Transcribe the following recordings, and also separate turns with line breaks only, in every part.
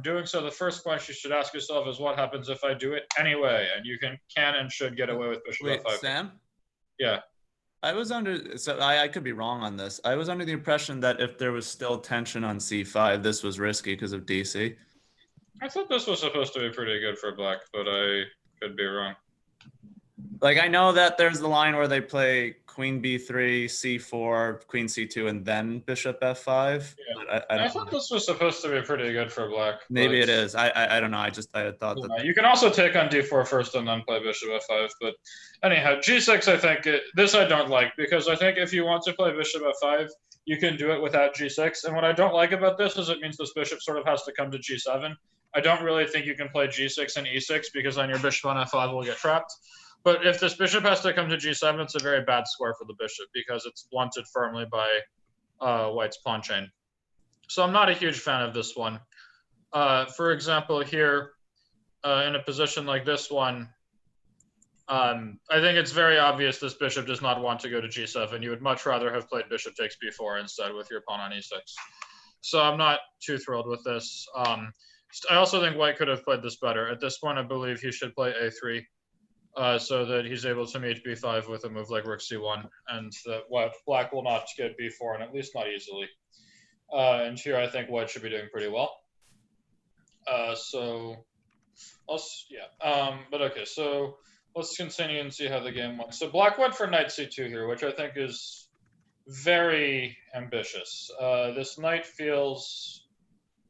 doing so, the first question you should ask yourself is what happens if I do it anyway? And you can and should get away with bishop
Wait,
f5.
Sam?
Yeah.
I was under, so I could be wrong on this. I was under the impression that if there was still tension on c5, this was risky because of DC.
I thought this was supposed to be pretty good for black, but I could be wrong.
Like, I know that there's the line where they play queen b3, c4, queen c2, and then bishop f5.
Yeah.
But I
I
don't
thought
know.
this was supposed to be pretty good for black.
Maybe
but
it is. I don't know. I had thought that.
you can also take on d4 first and then play bishop f5. But anyhow, g6, I think, this I don't like, because I think if you want to play bishop f5, you can do it without g6. And what I don't like about this is it means this bishop sort of has to come to g7. I don't really think you can play g6 and e6, because then your bishop on f5 will get trapped. But if this bishop has to come to g7, it's a very bad square for the bishop, because it's blunted firmly by white's pawn chain. So I'm not a huge fan of this one. For example, here, in a position like this one, I think it's very obvious this bishop does not want to go to g7. You would much rather have played bishop takes b4 instead with your pawn on e6. So I'm not too thrilled with this. I also think white could have played this better. At this point, I believe he should play a3. So that he's able to meet b5 with a move like rook c1, and that black will not get b4, and at least not easily. And here I think white should be doing pretty well. But okay, so let's continue and see how the game went. So black went for knight c2 here, which I think is very ambitious. This knight feels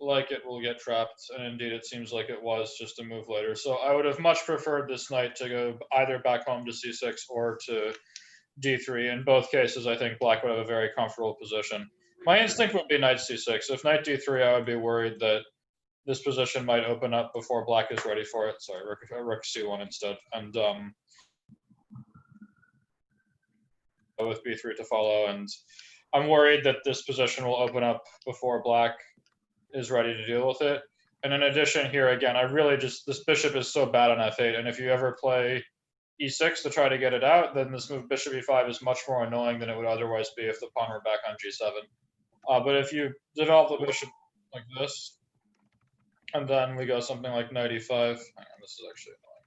like it will get trapped, and indeed it seems like it was just a move later. So I would have much preferred this knight to go either back home to c6 or to d3. In both cases, I think black would have a very comfortable position. My instinct would be knight c6. If knight d3, I would be worried that this position might open up before black is ready for it. Sorry, rook c1 instead. And with b3 to follow, and I'm worried that this position will open up before black is ready to deal with it. And in addition here, again, this bishop is so bad on f8, and if you ever play e6 to try to get it out, then this move bishop e5 is much more annoying than it would otherwise be if the pawn were back on g7. But if you develop the bishop like this, and then we go something like knight e5, hang on, this is actually annoying.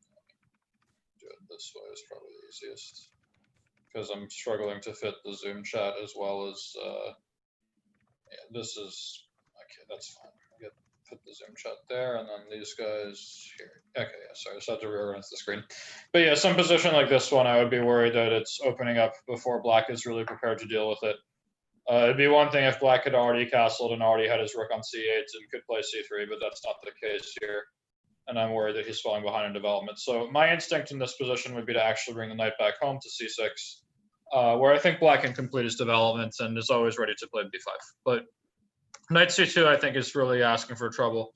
Do it this way is probably the easiest, because I'm struggling to fit the Zoom chat as well as, this is, okay, that's fine. Put the Zoom chat there, and then these guys here. Okay, yeah, sorry, I just had to reorganize the screen. But yeah, some position like this one, I would be worried that it's opening up before black is really prepared to deal with it. It'd be one thing if black had already castled and already had his rook on c8 and could play c3, but that's not the case here. And I'm worried that he's falling behind in development. So my instinct in this position would be to actually bring the knight back home to c6, where I think black can complete his development and is always ready to play b5. But knight c2, I think, is really asking for trouble,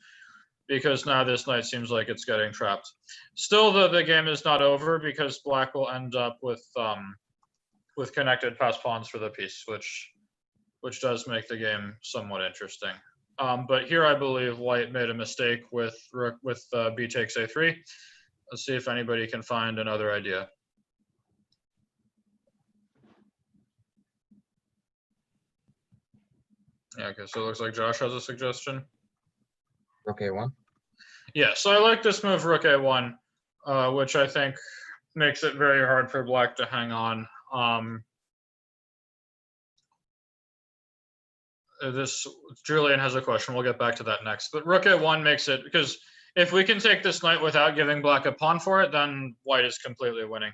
because now this knight seems like it's getting trapped. Still, the game is not over, because black will end up with connected pass pawns for the piece, which does make the game somewhat interesting. But here I believe white made a mistake with b takes a3. Let's see if anybody can find another idea. Yeah, okay, so it looks like Josh has a suggestion.
Rook a1.
Yeah, so I like this move, rook a1, which I think makes it very hard for black to hang on. Julian has a question. We'll get back to that next. But rook a1 makes it, because if we can take this knight without giving black a pawn for it, then white is completely winning.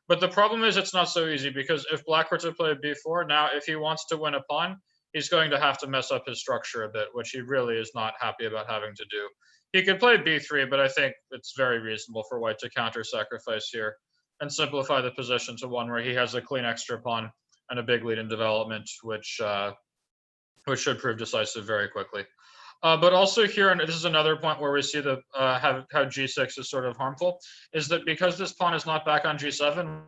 But the problem is it's not so easy, because if black were to play b4, now if he wants to win a pawn, he's going to have to mess up his structure a bit, which he really is not happy about having to do. He could play b3, but I think it's very reasonable for white to counter-sacrifice here and simplify the position to one where he has a clean extra pawn and a big lead in development, which should prove decisive very quickly. But also here, and this is another point where we see how g6 is sort of harmful, is that because this pawn is not back on g7,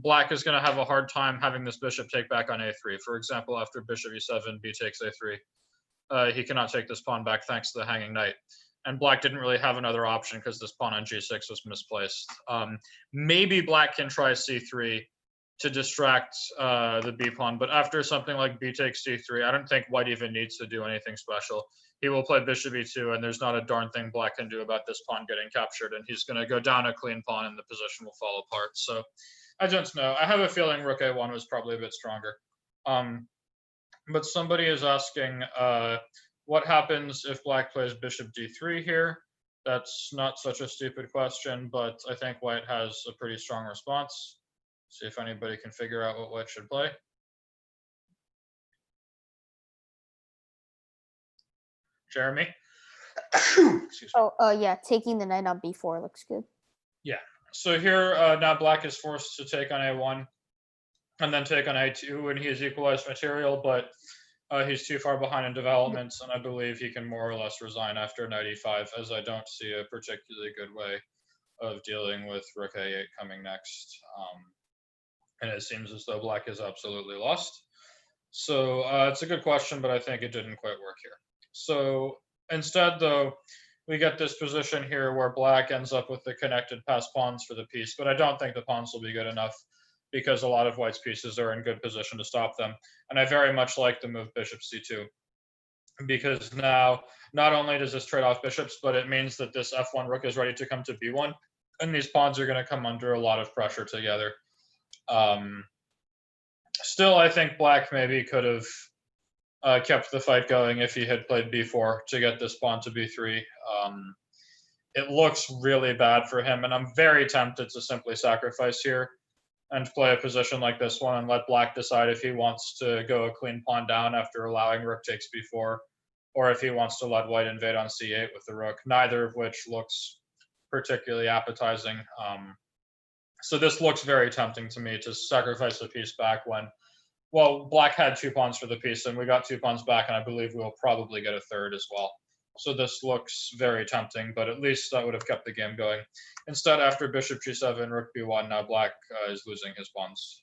black is going to have a hard time having this bishop take back on a3. For example, after bishop e7, b takes a3, he cannot take this pawn back thanks to the hanging knight. And black didn't really have another option because this pawn on g6 was misplaced. Maybe black can try c3 to distract the b pawn. But after something like b takes d3, I don't think white even needs to do anything special. He will play bishop e2, and there's not a darn thing black can do about this pawn getting captured, and he's going to go down a clean pawn, and the position will fall apart. So I don't know. I have a feeling rook a1 was probably a bit stronger. But somebody is asking what happens if black plays bishop d3 here. That's not such a stupid question, but I think white has a pretty strong response. See if anybody can figure out what white should play. Jeremy? Excuse me.
Oh, yeah, taking the knight on b4 looks good.
Yeah. So here, now black is forced to take on a1 and then take on a2, and he has equalized material, but he's too far behind in development, and I believe he can more or less resign after knight e5, as I don't see a particularly good way of dealing with rook a8 coming next. And it seems as though black is absolutely lost. So it's a good question, but I think it didn't quite work here. So instead, though, we get this position here where black ends up with the connected pass pawns for the piece, but I don't think the pawns will be good enough because a lot of white's pieces are in good position to stop them. And I very much like the move bishop c2, because now not only does this trade off bishops, but it means that this f1 rook is ready to come to b1, and these pawns are going to come under a lot of pressure together. Still, I think black maybe could have kept the fight going if he had played b4 to get this pawn to b3. It looks really bad for him, and I'm very tempted to simply sacrifice here and play a position like this one and let black decide if he wants to go a clean pawn down after allowing rook takes b4, or if he wants to let white invade on c8 with the rook, neither of which looks particularly appetizing. So this looks very tempting to me to sacrifice a piece back when, well, black had 2 pawns for the piece, and we got 2 pawns back, and I believe we'll probably get a third as well. So this looks very tempting, but at least that would have kept the game going. Instead, after bishop g7, rook b1, now black is losing his pawns.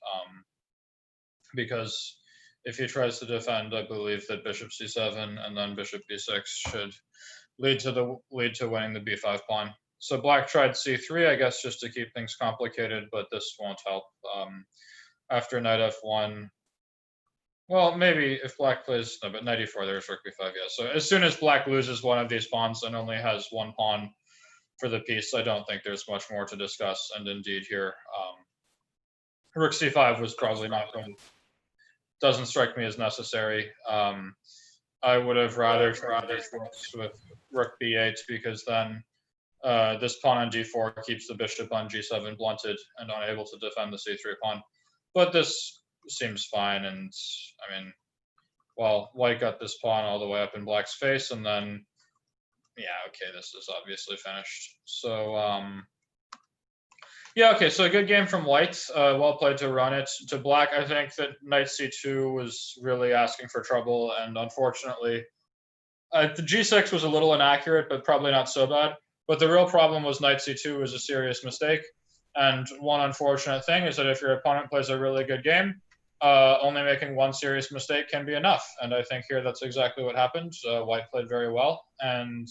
Because if he tries to defend, I believe that bishop c7 and then bishop b6 should lead to winning the b5 pawn. So black tried c3, I guess, just to keep things complicated, but this won't help. After knight f1, well, maybe if black plays, no, but knight e4, there's rook b5, yeah. So as soon as black loses one of these pawns and only has 1 pawn for the piece, I don't think there's much more to discuss. And indeed here, rook c5 was probably not going, doesn't strike me as necessary. I would have rather tried this with rook b8, because then this pawn on d4 keeps the bishop on g7 blunted and unable to defend the c3 pawn. But this seems fine, and I mean, well, white got this pawn all the way up in black's face, and then, yeah, okay, this is obviously finished. So, yeah, okay, so a good game from white. Well played to run it. To black, I think that knight c2 was really asking for trouble, and unfortunately, the g6 was a little inaccurate, but probably not so bad. But the real problem was knight c2 was a serious mistake. And one unfortunate thing is that if your opponent plays a really good game, only making one serious mistake can be enough. And I think here that's exactly what happened. White played very well, and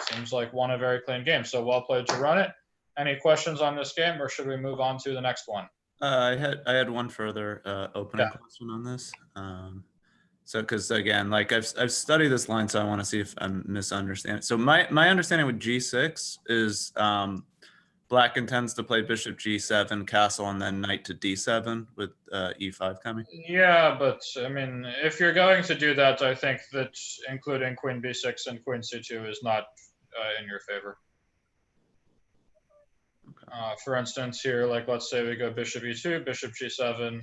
seems like won a very clean game. So well played to run it. Any questions on this game, or should we move on to the next one?
I had one further opening question on this. So, because again, like I've studied this line, so I want to see if I'm misunderstanding. So my understanding with g6 is black intends to play bishop g7, castle, and then knight to d7 with e5 coming.
Yeah, but I mean, if you're going to do that, I think that including queen b6 and queen c2 is not in your favor. Okay. For instance, here, like let's say we go bishop e2, bishop g7,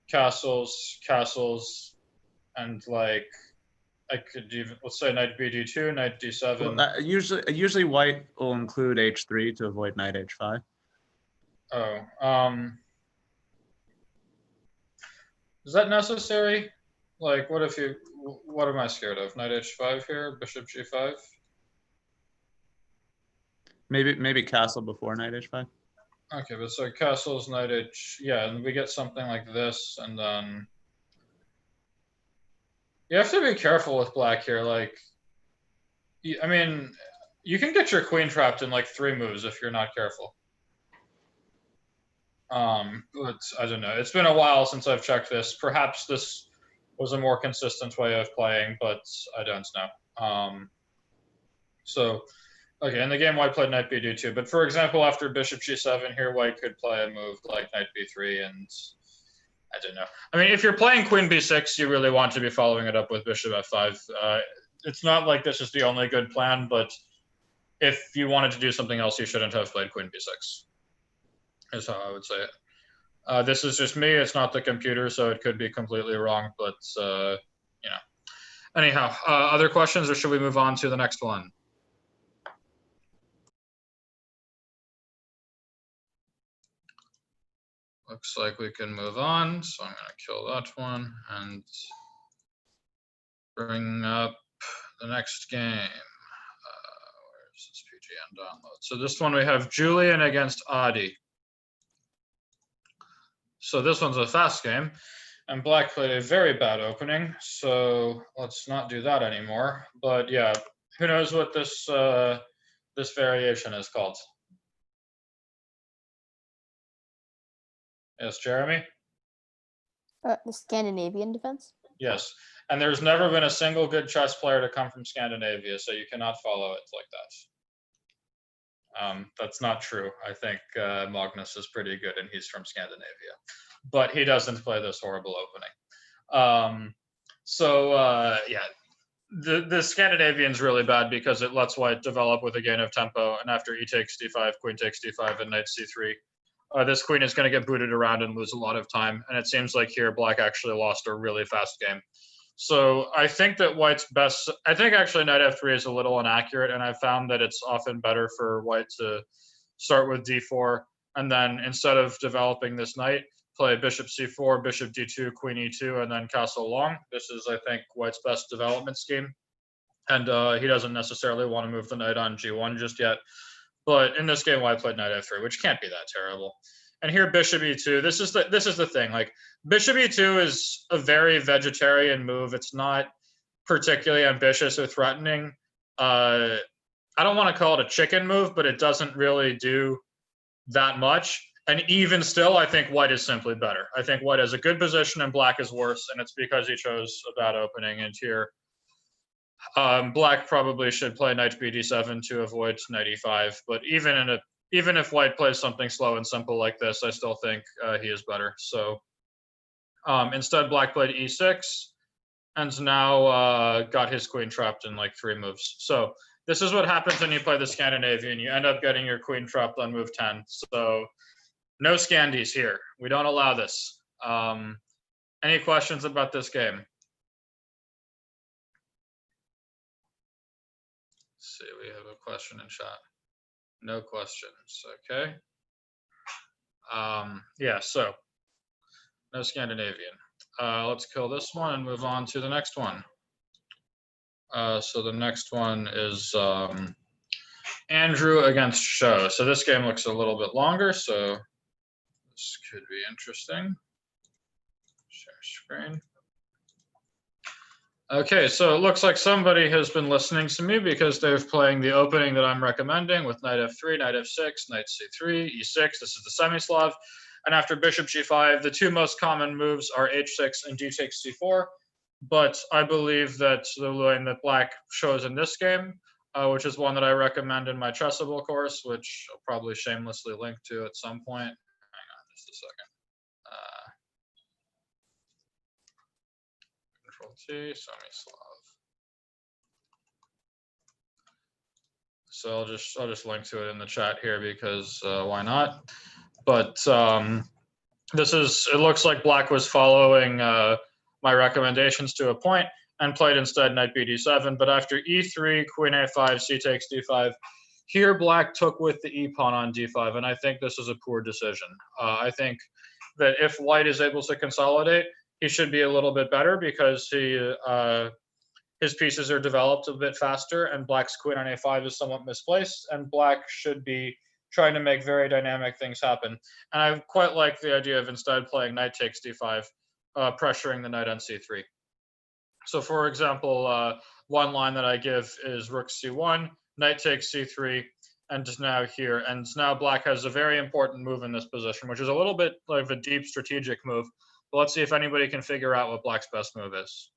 castles, and like I could even, let's say knight bd2, knight d7.
Well, usually white will include h3 to avoid knight h5.
Oh, is that necessary? Like, what if you? What am I scared of? Knight h5 here, bishop g5.
Maybe castle before knight h5.
Okay, but so castle's knight h, yeah, and we get something like this, and then you have to be careful with black here. Like, I mean, you can get your queen trapped in like 3 moves if you're not careful. But I don't know. It's been a while since I've checked this. Perhaps this was a more consistent way of playing, but I don't know. So, okay, in the game, white played knight b2, but for example, after bishop g7 here, white could play a move like knight b3, and I don't know. I mean, if you're playing queen b6, you really want to be following it up with bishop f5. It's not like this is the only good plan, but if you wanted to do something else, you shouldn't have played queen b6, is how I would say it. This is just me. It's not the computer, so it could be completely wrong, but, you know. Anyhow, other questions, or should we move on to the next one? Looks like we can move on, so I'm going to kill that one and bring up the next game. Where's this PGN download? So this one we have Julian against Adi. So this one's a fast game, and black played a very bad opening, so let's not do that anymore. But yeah, who knows what this this variation is called? Yes, Jeremy?
The Scandinavian defense.
Yes, and there's never been a single good chess player to come from Scandinavia, so you cannot follow it like that. That's not true. I think Magnus is pretty good, and he's from Scandinavia, but he doesn't play this horrible opening. Yeah, the Scandinavian's really bad because it lets white develop with a gain of tempo, and after e takes d5, queen takes d5, and knight c3, this queen is going to get booted around and lose a lot of time. And it seems like here black actually lost a really fast game. So I think that white's best, I think actually knight f3 is a little inaccurate, and I've found that it's often better for white to start with d4, and then instead of developing this knight, play bishop c4, bishop d2, queen e2, and then castle long. This is, I think, white's best development scheme. And he doesn't necessarily want to move the knight on g1 just yet. But in this game, white played knight f3, which can't be that terrible. And here, bishop e2. This is the thing. Like, bishop e2 is a very vegetarian move. It's not particularly ambitious or threatening. I don't want to call it a chicken move, but it doesn't really do that much. And even still, I think white is simply better. I think white has a good position and black is worse, and it's because he chose a bad opening. And here, black probably should play knight bd7 to avoid knight e5. But even if white plays something slow and simple like this, I still think he is better. So instead, black played e6, and now got his queen trapped in like 3 moves. So this is what happens when you play the Scandinavian. You end up getting your queen trapped on move 10. So no Scandies here. We don't allow this. Any questions about this game? Let's see, we have a question in chat. No questions, okay. Yeah, so no Scandinavian. Let's kill this one and move on to the next one. So the next one is Andrew against Show. So this game looks a little bit longer, so this could be interesting. Share screen. Okay, so it looks like somebody has been listening to me because they're playing the opening that I'm recommending with knight f3, knight f6, knight c3, e6. This is the semi-Slav. And after bishop g5, the 2 most common moves are h6 and d takes c4. But I believe that the line that black shows in this game, which is one that I recommend in my Chessable course, which I'll probably shamelessly link to at some point. Hang on just a second. Control-T, semi-Slav. So I'll just link to it in the chat here because why not? But it looks like black was following my recommendations to a point and played instead knight bd7. But after e3, queen a5, c takes d5, here black took with the e pawn on d5, and I think this is a poor decision. I think that if white is able to consolidate, he should be a little bit better because his pieces are developed a bit faster, and black's queen on a5 is somewhat misplaced, and black should be trying to make very dynamic things happen. And I quite like the idea of instead playing knight takes d5, pressuring the knight on c3. So for example, one line that I give is rook c1, knight takes c3, and now here. And now black has a very important move in this position, which is a little bit like a deep strategic move. But let's see if anybody can figure out what black's best move is.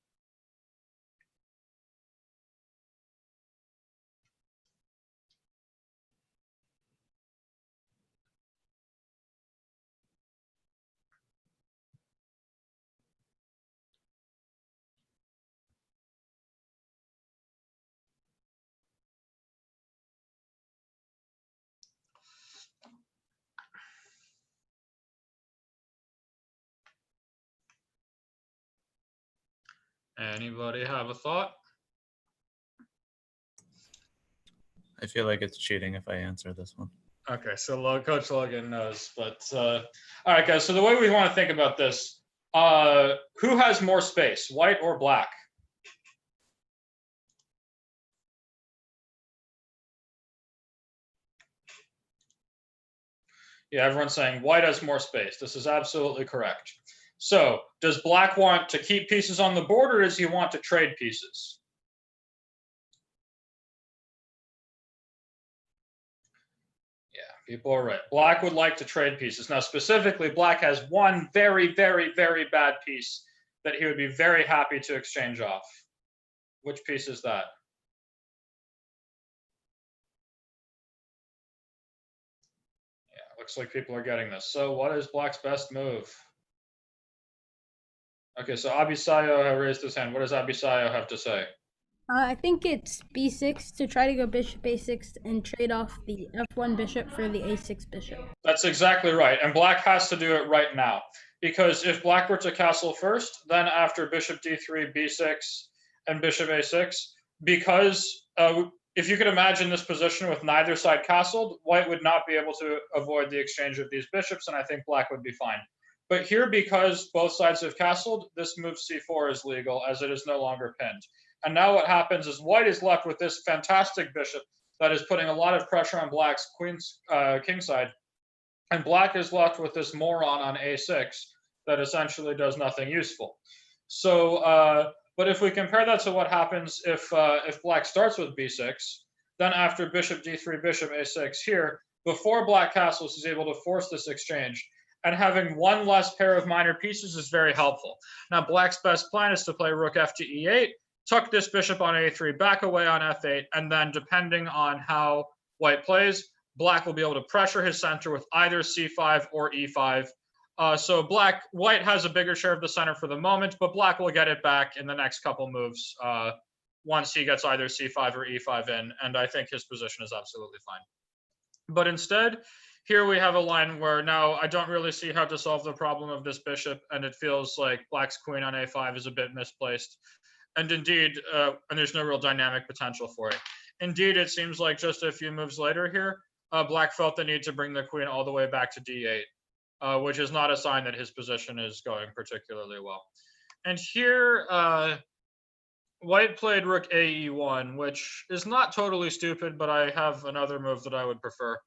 Anybody have a thought?
I feel like it's cheating if I answer this one.
Okay, so Coach Logan knows, but all right, guys. So the way we want to think about this, who has more space, white or black? Yeah, everyone's saying white has more space. This is absolutely correct. So does black want to keep pieces on the board, or does he want to trade pieces? People are right. Black would like to trade pieces. Now, specifically, black has one very, very, very bad piece that he would be very happy to exchange off. Which piece is that? Yeah, looks like people are getting this. So what is black's best move? Okay, so Abisayo raised his hand. What does Abisayo have to say?
I think it's b6 to try to go bishop a6 and trade off the f1 bishop for the a6 bishop.
That's exactly right. And black has to do it right now. Because if black were to castle first, then after bishop d3, b6, and bishop a6, because if you could imagine this position with neither side castled, white would not be able to avoid the exchange of these bishops, and I think black would be fine. But here, because both sides have castled, this move c4 is legal, as it is no longer pinned. And now what happens is white is left with this fantastic bishop that is putting a lot of pressure on black's king side. And black is left with this moron on a6 that essentially does nothing useful. So, but if we compare that to what happens if black starts with b6, then after bishop d3, bishop a6 here, before black castles, is able to force this exchange. And having one less pair of minor pieces is very helpful. Now, black's best plan is to play rook f to e8, tuck this bishop on a3, back away on f8, and then depending on how white plays, black will be able to pressure his center with either c5 or e5. So white has a bigger share of the center for the moment, but black will get it back in the next couple moves once he gets either c5 or e5 in, and I think his position is absolutely fine. But instead, here we have a line where now I don't really see how to solve the problem of this bishop, and it feels like black's queen on a5 is a bit misplaced. And indeed, and there's no real dynamic potential for it. Indeed, it seems like just a few moves later here, black felt the need to bring the queen all the way back to d8, which is not a sign that his position is going particularly well. And here, white played rook ae1, which is not totally stupid, but I have another move that I would prefer.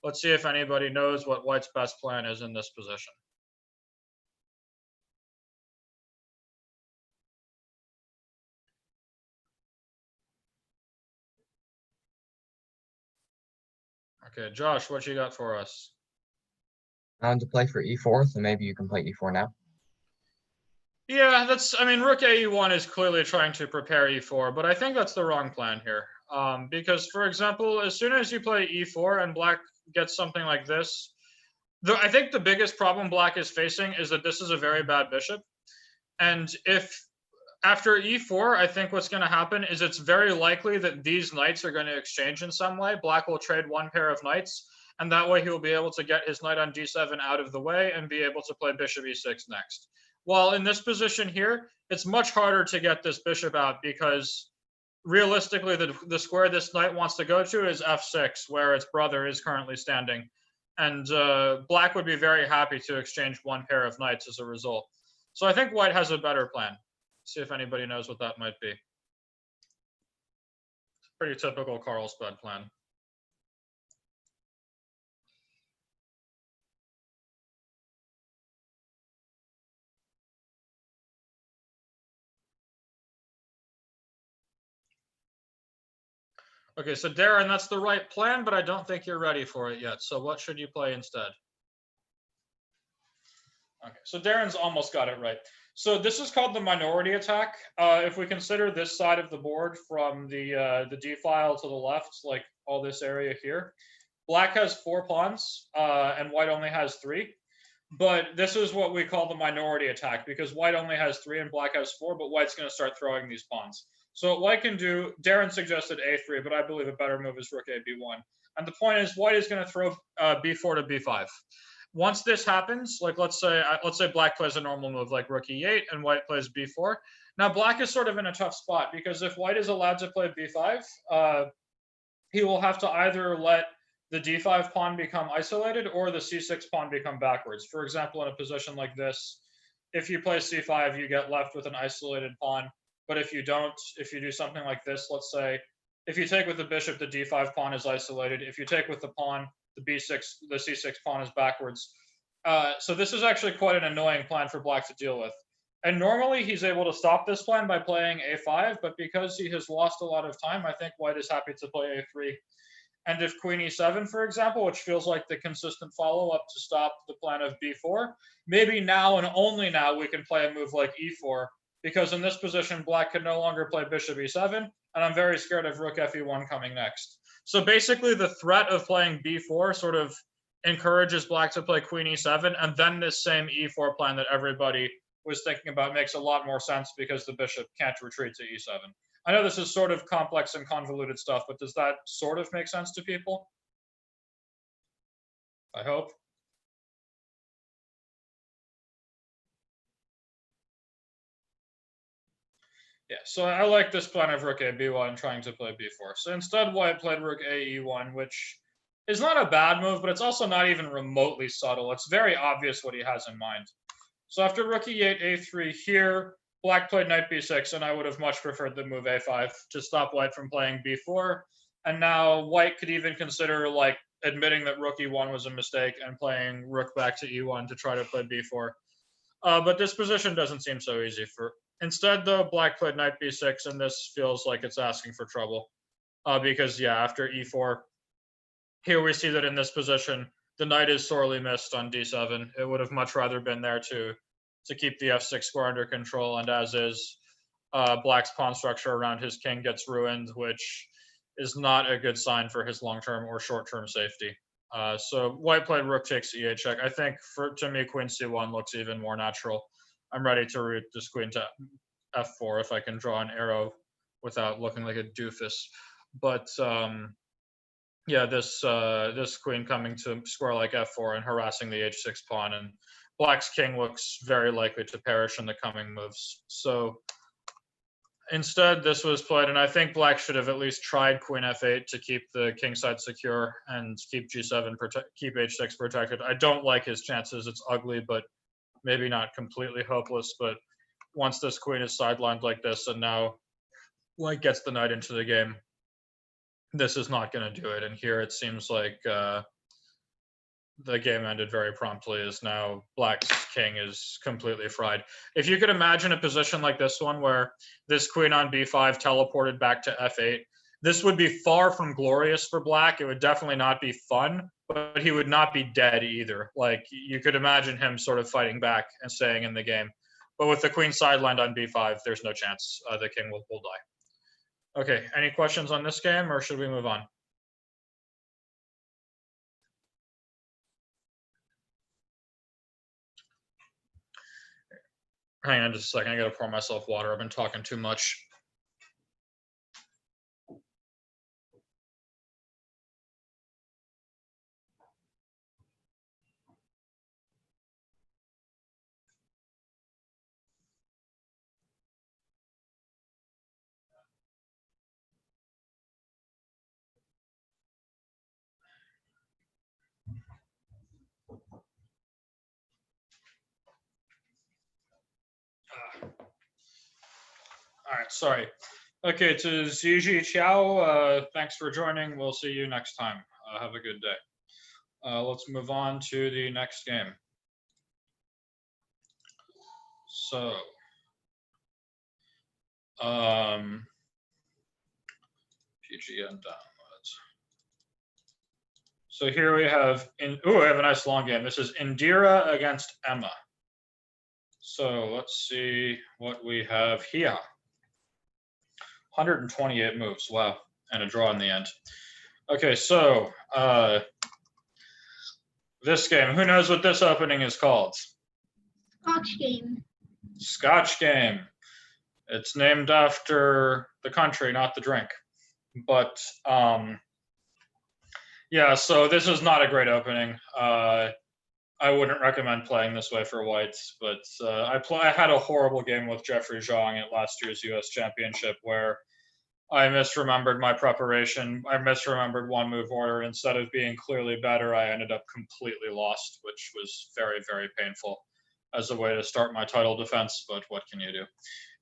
Let's see if anybody knows what white's best plan is in this position. Okay, Josh, what you got for us?
To play for e4, so maybe you can play e4 now.
Yeah, I mean, rook ae1 is clearly trying to prepare e4, but I think that's the wrong plan here. Because, for example, as soon as you play e4 and black gets something like this, I think the biggest problem black is facing is that this is a very bad bishop. And if after e4, I think what's going to happen is it's very likely that these knights are going to exchange in some way. Black will trade one pair of knights, and that way he will be able to get his knight on d7 out of the way and be able to play bishop e6 next. While in this position here, it's much harder to get this bishop out because realistically, the square this knight wants to go to is f6, where its brother is currently standing. And black would be very happy to exchange one pair of knights as a result. So I think white has a better plan. See if anybody knows what that might be. Pretty typical Carlsbad plan. Okay, so Darren, that's the right plan, but I don't think you're ready for it yet. So what should you play instead? Okay, so Darren's almost got it right. So this is called the minority attack. If we consider this side of the board from the D file to the left, like all this area here, black has 4 pawns and white only has 3. But this is what we call the minority attack because white only has 3 and black has 4, but white's going to start throwing these pawns. So what white can do, Darren suggested a3, but I believe a better move is rook a b1. And the point is white is going to throw b4 to b5. Once this happens, like let's say black plays a normal move like rook e8 and white plays b4. Now black is sort of in a tough spot because if white is allowed to play b5, he will have to either let the d5 pawn become isolated or the c6 pawn become backwards. For example, in a position like this, if you play c5, you get left with an isolated pawn. But if you don't, if you do something like this, let's say, if you take with the bishop, the d5 pawn is isolated. If you take with the pawn, the c6 pawn is backwards. So this is actually quite an annoying plan for black to deal with. And normally he's able to stop this plan by playing a5, but because he has lost a lot of time, I think white is happy to play a3. And if queen e7, for example, which feels like the consistent follow-up to stop the plan of b4, maybe now and only now we can play a move like e4, because in this position, black can no longer play bishop e7, and I'm very scared of rook fe1 coming next. So basically the threat of playing b4 sort of encourages black to play queen e7, and then this same e4 plan that everybody was thinking about makes a lot more sense because the bishop can't retreat to e7. I know this is sort of complex and convoluted stuff, but does that sort of make sense to people? I hope. Yeah, so I like this plan of rook a b1 trying to play b4. So instead, white played rook a e1, which is not a bad move, but it's also not even remotely subtle. It's very obvious what he has in mind. So after rook e8, a3 here, black played knight b6, and I would have much preferred the move a5 to stop white from playing b4. And now white could even consider like admitting that rook e1 was a mistake and playing rook back to e1 to try to play b4. But this position doesn't seem so easy for. Instead, though, black played knight b6, and this feels like it's asking for trouble. Because, yeah, after e4, here we see that in this position, the knight is sorely missed on d7. It would have much rather been there to keep the f6 square under control, and as is, black's pawn structure around his king gets ruined, which is not a good sign for his long-term or short-term safety. So white played rook takes e8 check. I think to me, queen c1 looks even more natural. I'm ready to route this queen to f4 if I can draw an arrow without looking like a doofus. But yeah, this queen coming to square like f4 and harassing the h6 pawn, and black's king looks very likely to perish in the coming moves. So instead, this was played, and I think black should have at least tried queen f8 to keep the king side secure and keep g7, keep h6 protected. I don't like his chances. It's ugly, but maybe not completely hopeless. But once this queen is sidelined like this, and now white gets the knight into the game, this is not going to do it. And here it seems like the game ended very promptly, as now black's king is completely fried. If you could imagine a position like this one where this queen on b5 teleported back to f8, this would be far from glorious for black. It would definitely not be fun, but he would not be dead either. Like, you could imagine him sort of fighting back and staying in the game. But with the queen sidelined on b5, there's no chance. The king will die. Okay, any questions on this game, or should we move on? Hang on just a second. I gotta pour myself water. I've been talking too much. All right, sorry. Okay, to Ziji Qiao, thanks for joining. We'll see you next time. Have a good day. Let's move on to the next game. So, PGN down. So here we have, we have a nice long game. This is Indira against Emma. So let's see what we have here. 128 moves, wow, and a draw in the end. Okay, so this game, who knows what this opening is called?
Scotch Game.
Scotch Game. It's named after the country, not the drink. But yeah, so this is not a great opening. I wouldn't recommend playing this way for whites, but I had a horrible game with Jeffrey Zhang at last year's US Championship where I misremembered my preparation. I misremembered one move order. Instead of being clearly better, I ended up completely lost, which was very, very painful as a way to start my title defense, but what can you do?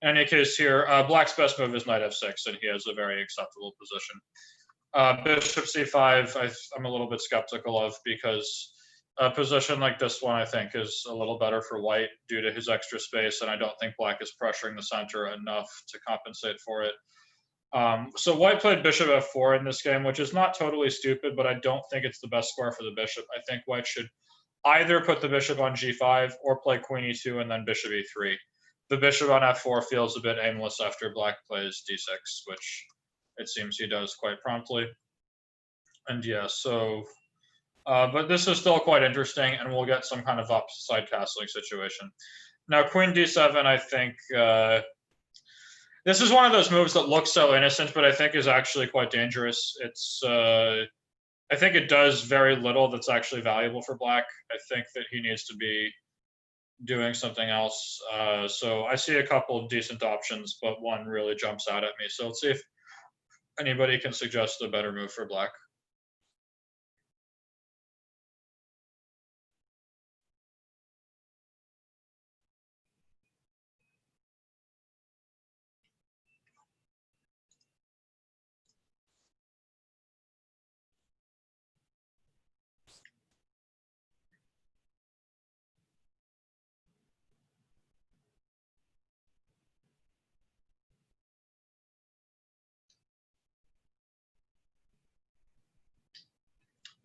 In any case here, Black's best move is knight f6, and he has a very acceptable position. Bishop c5, I'm a little bit skeptical of because a position like this one, I think, is a little better for white due to his extra space, and I don't think black is pressuring the center enough to compensate for it. So white played bishop f4 in this game, which is not totally stupid, but I don't think it's the best square for the bishop. I think white should either put the bishop on g5 or play queen e2 and then bishop e3. The bishop on f4 feels a bit aimless after black plays d6, which it seems he does quite promptly. And yeah, so, but this is still quite interesting, and we'll get some kind of opposite side castling situation. Now, queen d7, I think, this is one of those moves that looks so innocent, but I think is actually quite dangerous. It's, I think it does very little that's actually valuable for black. I think that he needs to be doing something else. So I see a couple of decent options, but one really jumps out at me. So let's see if anybody can suggest a better move for black.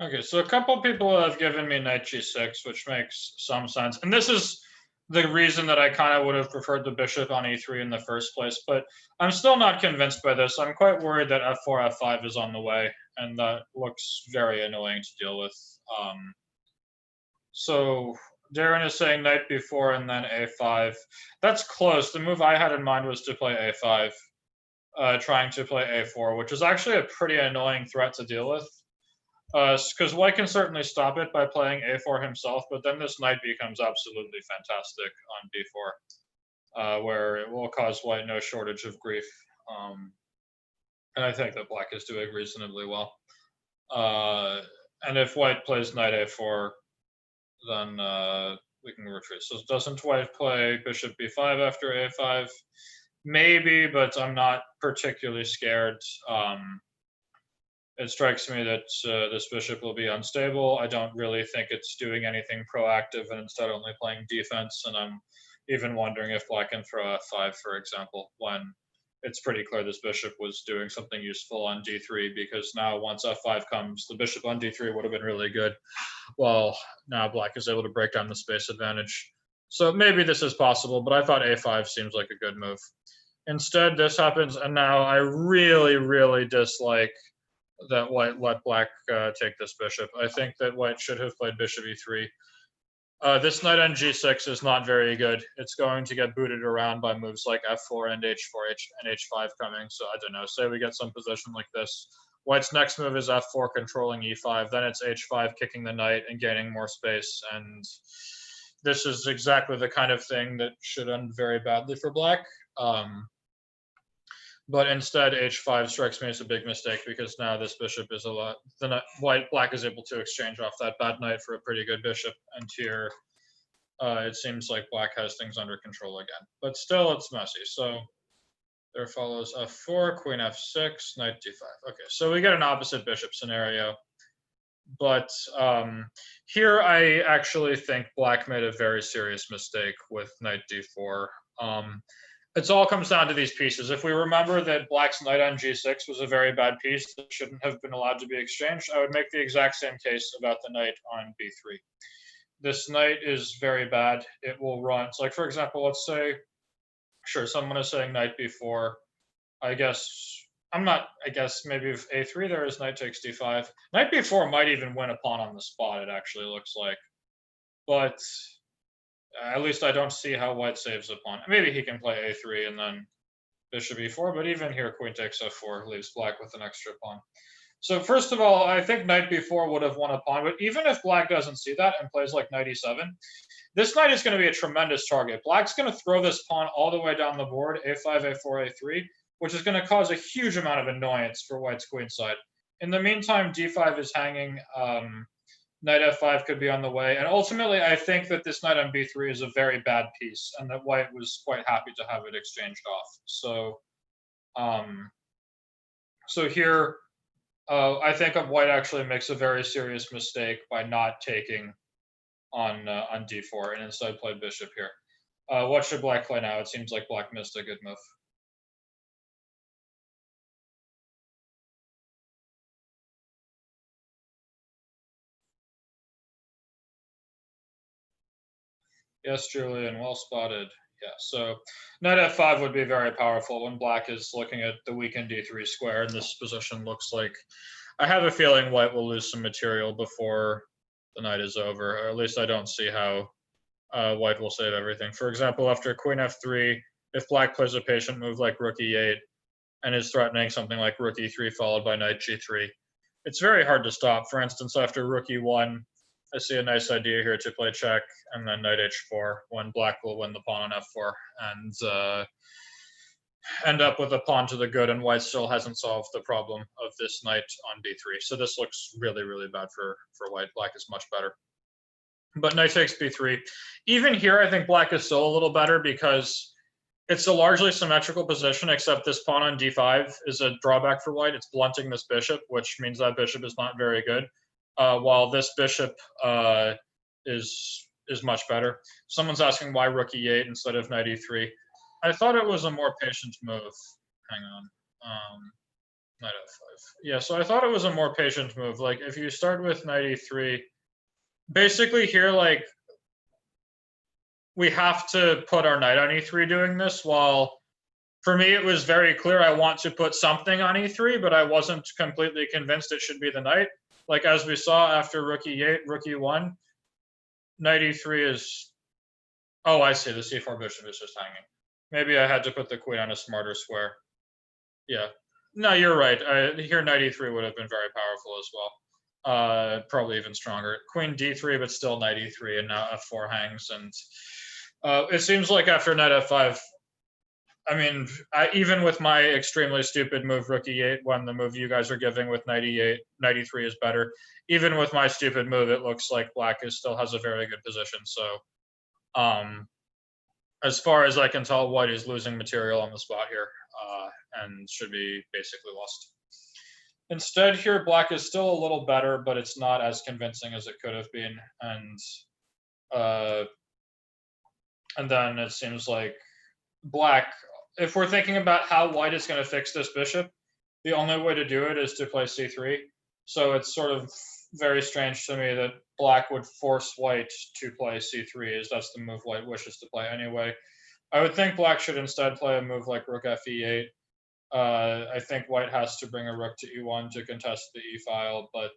Okay, so a couple people have given me knight g6, which makes some sense. And this is the reason that I kind of would have preferred the bishop on e3 in the first place, but I'm still not convinced by this. I'm quite worried that f4, f5 is on the way, and that looks very annoying to deal with. So Darren is saying knight b4 and then a5. That's close. The move I had in mind was to play a5, trying to play a4, which is actually a pretty annoying threat to deal with. Because white can certainly stop it by playing a4 himself, but then this knight becomes absolutely fantastic on b4, where it will cause white no shortage of grief. And I think that black is doing reasonably well. And if white plays knight a4, then we can retreat. So doesn't white play bishop b5 after a5? Maybe, but I'm not particularly scared. It strikes me that this bishop will be unstable. I don't really think it's doing anything proactive and instead only playing defense. And I'm even wondering if black can throw f5, for example, when it's pretty clear this bishop was doing something useful on d3, because now once f5 comes, the bishop on d3 would have been really good. Well, now black is able to break down the space advantage. So maybe this is possible, but I thought a5 seems like a good move. Instead, this happens, and now I really, really dislike that white let black take this bishop. I think that white should have played bishop e3. This knight on g6 is not very good. It's going to get booted around by moves like f4 and h4 and h5 coming. So I don't know, say we get some position like this. White's next move is f4 controlling e5, then it's h5 kicking the knight and gaining more space. And this is exactly the kind of thing that should end very badly for black. But instead, h5 strikes me as a big mistake, because now this bishop is a lot. Black is able to exchange off that bad knight for a pretty good bishop, and here it seems like black has things under control again. But still, it's messy. So there follows f4, queen f6, knight d5. Okay, so we get an opposite bishop scenario. But here I actually think black made a very serious mistake with knight d4. It all comes down to these pieces. If we remember that black's knight on g6 was a very bad piece that shouldn't have been allowed to be exchanged, I would make the exact same case about the knight on b3. This knight is very bad. It will run. So, like, for example, let's say, sure, someone is saying knight b4. I guess maybe if a3 there is knight takes d5. Knight b4 might even win a pawn on the spot, it actually looks like. But at least I don't see how white saves a pawn. Maybe he can play a3 and then bishop e4, but even here queen takes f4 leaves black with an extra pawn. So first of all, I think knight b4 would have won a pawn, but even if black doesn't see that and plays like knight e7, this knight is going to be a tremendous target. Black's going to throw this pawn all the way down the board, a5, a4, a3, which is going to cause a huge amount of annoyance for white's queenside. In the meantime, d5 is hanging. Knight f5 could be on the way. And ultimately, I think that this knight on b3 is a very bad piece and that white was quite happy to have it exchanged off. So, here, I think white actually makes a very serious mistake by not taking on d4 and instead play bishop here. What should black play now? It seems like black missed a good move. Yes, Julian, well spotted. Yeah, so knight f5 would be very powerful when black is looking at the weakened d3 square, and this position looks like, I have a feeling white will lose some material before the night is over, or at least I don't see how white will save everything. For example, after queen f3, if black plays a patient move like rook e8 and is threatening something like rook e3 followed by knight g3, it's very hard to stop. For instance, after rook e1, I see a nice idea here to play check and then knight h4 when black will win the pawn on f4 and end up with a pawn to the good, and white still hasn't solved the problem of this knight on b3. So this looks really, really bad for white. Black is much better. But knight takes b3. Even here, I think black is still a little better because it's a largely symmetrical position, except this pawn on d5 is a drawback for white. It's blunting this bishop, which means that bishop is not very good. While this bishop is much better. Someone's asking why rook e8 instead of knight e3. I thought it was a more patient move. Hang on. Knight f5. Yeah, so I thought it was a more patient move. Like, if you start with knight e3, basically here, like, we have to put our knight on e3 doing this, while for me it was very clear I want to put something on e3, but I wasn't completely convinced it should be the knight. Like, as we saw after rook e8, rook e1, knight e3 is... Oh, I see, the c4 bishop is just hanging. Maybe I had to put the queen on a smarter square. Yeah. No, you're right. Here knight e3 would have been very powerful as well. Probably even stronger. Queen d3, but still knight e3, and now f4 hangs. And it seems like after knight f5, I mean, even with my extremely stupid move rook e8, when the move you guys are giving with knight e8, knight e3 is better. Even with my stupid move, it looks like black still has a very good position. So, as far as I can tell, white is losing material on the spot here, and should be basically lost. Instead here, black is still a little better, but it's not as convincing as it could have been. And then it seems like black, if we're thinking about how white is going to fix this bishop, the only way to do it is to play c3. So it's sort of very strange to me that black would force white to play c3, as that's the move white wishes to play anyway. I would think black should instead play a move like rook f8. I think white has to bring a rook to e1 to contest the e-file, but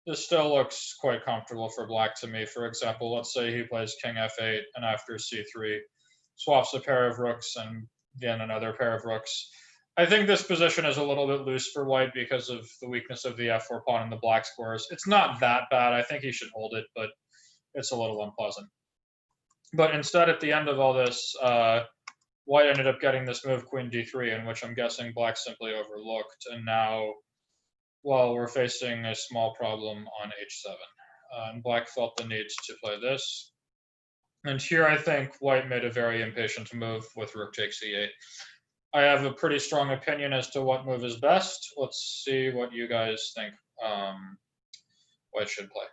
this still looks quite comfortable for black to me. For example, let's say he plays king f8 and after c3 swaps a pair of rooks and then another pair of rooks. I think this position is a little bit loose for white because of the weakness of the f4 pawn and the black squares. It's not that bad. I think he should hold it, but it's a little unpleasant. But instead, at the end of all this, white ended up getting this move queen d3, in which I'm guessing black simply overlooked. And now, well, we're facing a small problem on h7. And black felt the need to play this. And here I think white made a very impatient move with rook takes e8. I have a pretty strong opinion as to what move is best. Let's see what you guys think white should play.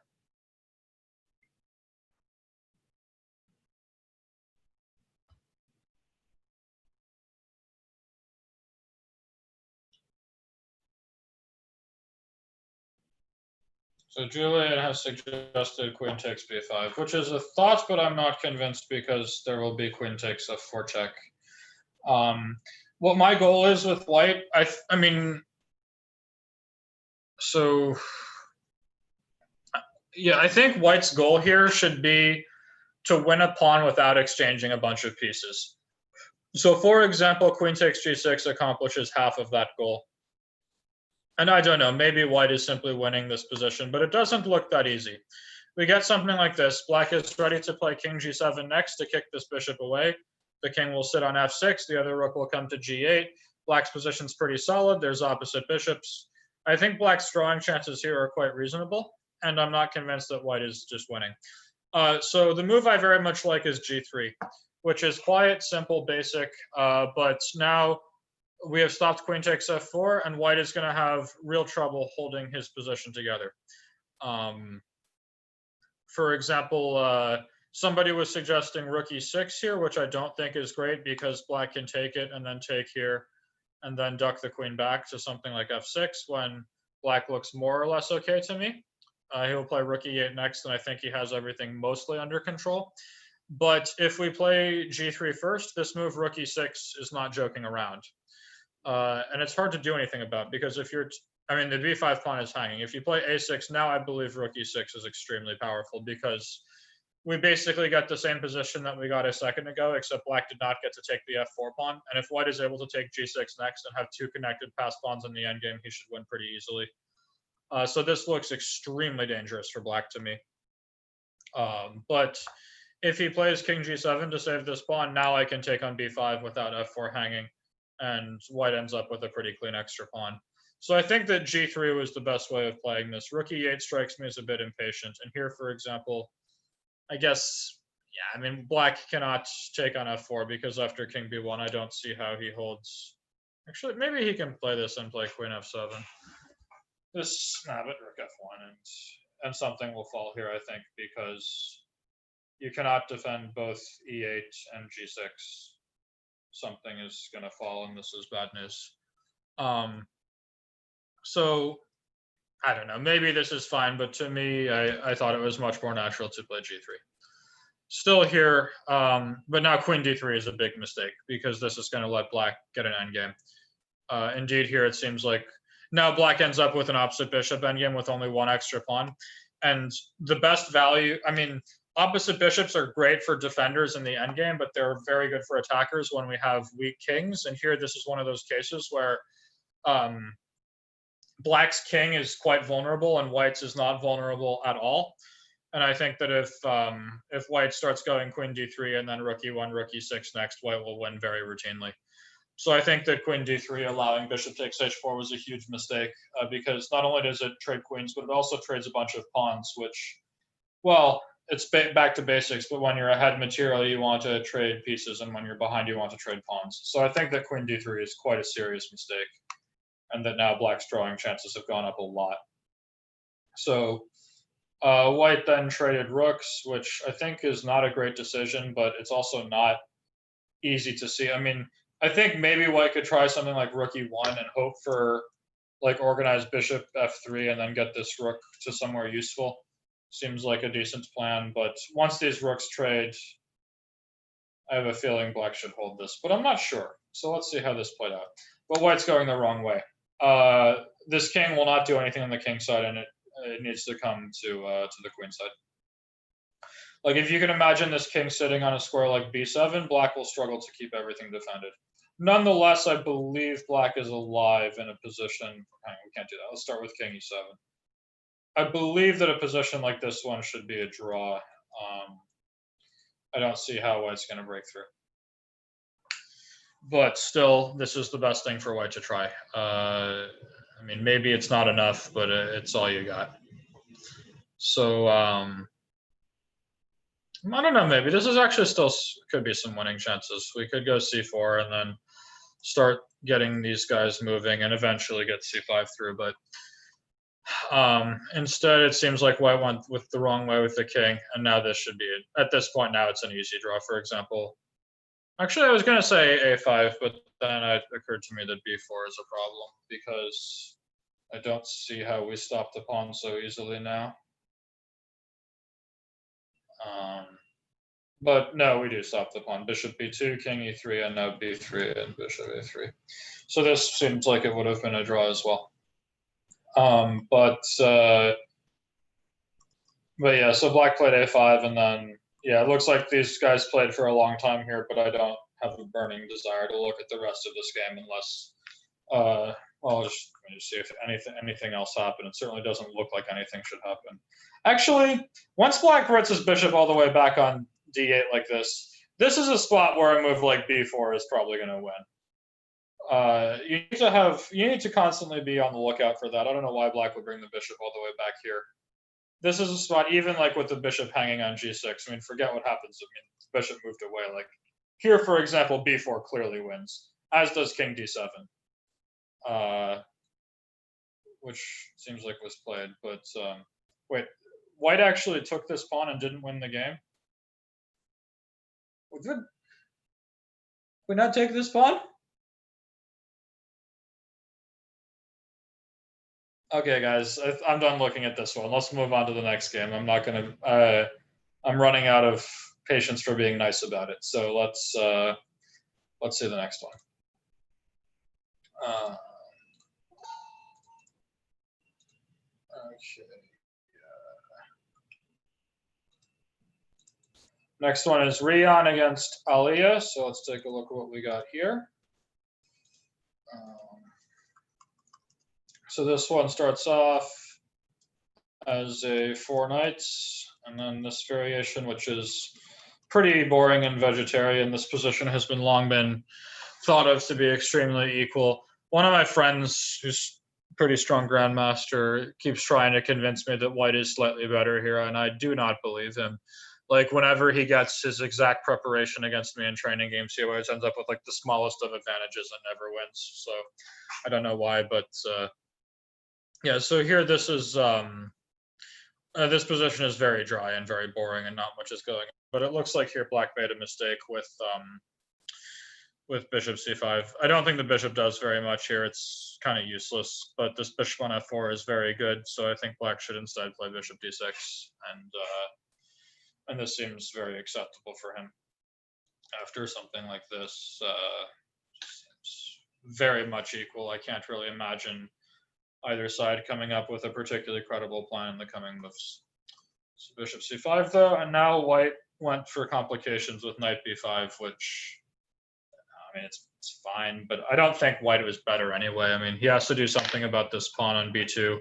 So Julian has suggested queen takes b5, which is a thought, but I'm not convinced because there will be queen takes f4 check. What my goal is with white, I mean, so yeah, I think white's goal here should be to win a pawn without exchanging a bunch of pieces. So for example, queen takes g6 accomplishes half of that goal. And I don't know, maybe white is simply winning this position, but it doesn't look that easy. We get something like this. Black is ready to play king g7 next to kick this bishop away. The king will sit on f6. The other rook will come to g8. Black's position's pretty solid. There's opposite bishops. I think black's drawing chances here are quite reasonable, and I'm not convinced that white is just winning. So the move I very much like is g3, which is quiet, simple, basic, but now we have stopped queen takes f4, and white is going to have real trouble holding his position together. For example, somebody was suggesting rook e6 here, which I don't think is great because black can take it and then take here and then duck the queen back to something like f6 when black looks more or less okay to me. He will play rook e8 next, and I think he has everything mostly under control. But if we play g3 first, this move rook e6 is not joking around. And it's hard to do anything about because if you're, I mean, the b5 pawn is hanging. If you play a6 now, I believe rook e6 is extremely powerful because we basically got the same position that we got a second ago, except black did not get to take the f4 pawn. And if white is able to take g6 next and have two connected pass pawns in the endgame, he should win pretty easily. So this looks extremely dangerous for black to me. But if he plays king g7 to save this pawn, now I can take on b5 without f4 hanging, and white ends up with a pretty clean extra pawn. So I think that g3 was the best way of playing this. Rook e8 strikes me as a bit impatient. And here, for example, I guess, yeah, I mean, black cannot take on f4 because after king b1, I don't see how he holds. Actually, maybe he can play this and play queen f7. This, nah, but rook f1, and something will fall here, I think, because you cannot defend both e8 and g6. Something is going to fall, and this is bad news. So I don't know, maybe this is fine, but to me, I thought it was much more natural to play g3. Still here, but now queen d3 is a big mistake because this is going to let black get an endgame. Indeed, here it seems like now black ends up with an opposite bishop endgame with only one extra pawn. And the best value, I mean, opposite bishops are great for defenders in the endgame, but they're very good for attackers when we have weak kings. And here, this is one of those cases where black's king is quite vulnerable and white's is not vulnerable at all. And I think that if white starts going queen d3 and then rook e1, rook e6 next, white will win very routinely. So I think that queen d3 allowing bishop takes h4 was a huge mistake because not only does it trade queens, but it also trades a bunch of pawns, which, well, it's back to basics, but when you're ahead materially, you want to trade pieces, and when you're behind, you want to trade pawns. So I think that queen d3 is quite a serious mistake, and that now black's drawing chances have gone up a lot. So white then traded rooks, which I think is not a great decision, but it's also not easy to see. I mean, I think maybe white could try something like rook e1 and hope for like organized bishop f3 and then get this rook to somewhere useful. Seems like a decent plan, but once these rooks trade, I have a feeling black should hold this, but I'm not sure. So let's see how this played out. But white's going the wrong way. This king will not do anything on the king side, and it needs to come to the queen side. Like if you can imagine this king sitting on a square like b7, black will struggle to keep everything defended. Nonetheless, I believe black is alive in a position. We can't do that. Let's start with king e7. I believe that a position like this one should be a draw. I don't see how white's going to break through. But still, this is the best thing for white to try. I mean, maybe it's not enough, but it's all you got. So, I don't know, maybe this is actually still could be some winning chances. We could go c4 and then start getting these guys moving and eventually get c5 through, but instead it seems like white went with the wrong way with the king, and now this should be it. At this point now it's an easy draw. For example, actually I was going to say a5, but then it occurred to me that b4 is a problem because I don't see how we stop the pawn so easily now. But no, we do stop the pawn. Bishop b2, king e3, and now b3 and bishop a3. So this seems like it would have been a draw as well. But yeah, so black played a5, and then, yeah, it looks like these guys played for a long time here, but I don't have a burning desire to look at the rest of this game unless, well, let me just see if anything else happened. It certainly doesn't look like anything should happen. Actually, once black rots his bishop all the way back on d8 like this is a spot where a move like b4 is probably going to win. You need to constantly be on the lookout for that. I don't know why black would bring the bishop all the way back here. This is a spot, even like with the bishop hanging on g6. I mean, forget what happens. I mean, the bishop moved away. Like here, for example, b4 clearly wins, as does king d7, which seems like was played. But wait, white actually took this pawn and didn't win the game. Did we not take this pawn? Okay, guys, I'm done looking at this one. Let's move on to the next game. I'm not gonna. I'm running out of patience for being nice about it. So let's see the next one. Okay. Next one is Rion against Aliyah. So let's take a look at what we got here. So this one starts off as a 4 knights, and then this variation, which is pretty boring and vegetarian. This position has long been thought of to be extremely equal. One of my friends, who's a pretty strong grandmaster, keeps trying to convince me that white is slightly better here, and I do not believe him. Like, whenever he gets his exact preparation against me in training games, he always ends up with like the smallest of advantages and never wins. So I don't know why, but yeah, so here this is this position is very dry and very boring and not much is going on. But it looks like here black made a mistake with bishop c5. I don't think the bishop does very much here. It's kind of useless, but this bishop on f4 is very good, so I think black should instead play bishop d6, and this seems very acceptable for him. After something like this, seems very much equal. I can't really imagine either side coming up with a particularly credible plan in the coming moves. So bishop c5 though, and now white went for complications with knight b5, which, I mean, it's fine, but I don't think white was better anyway. I mean, he has to do something about this pawn on b2,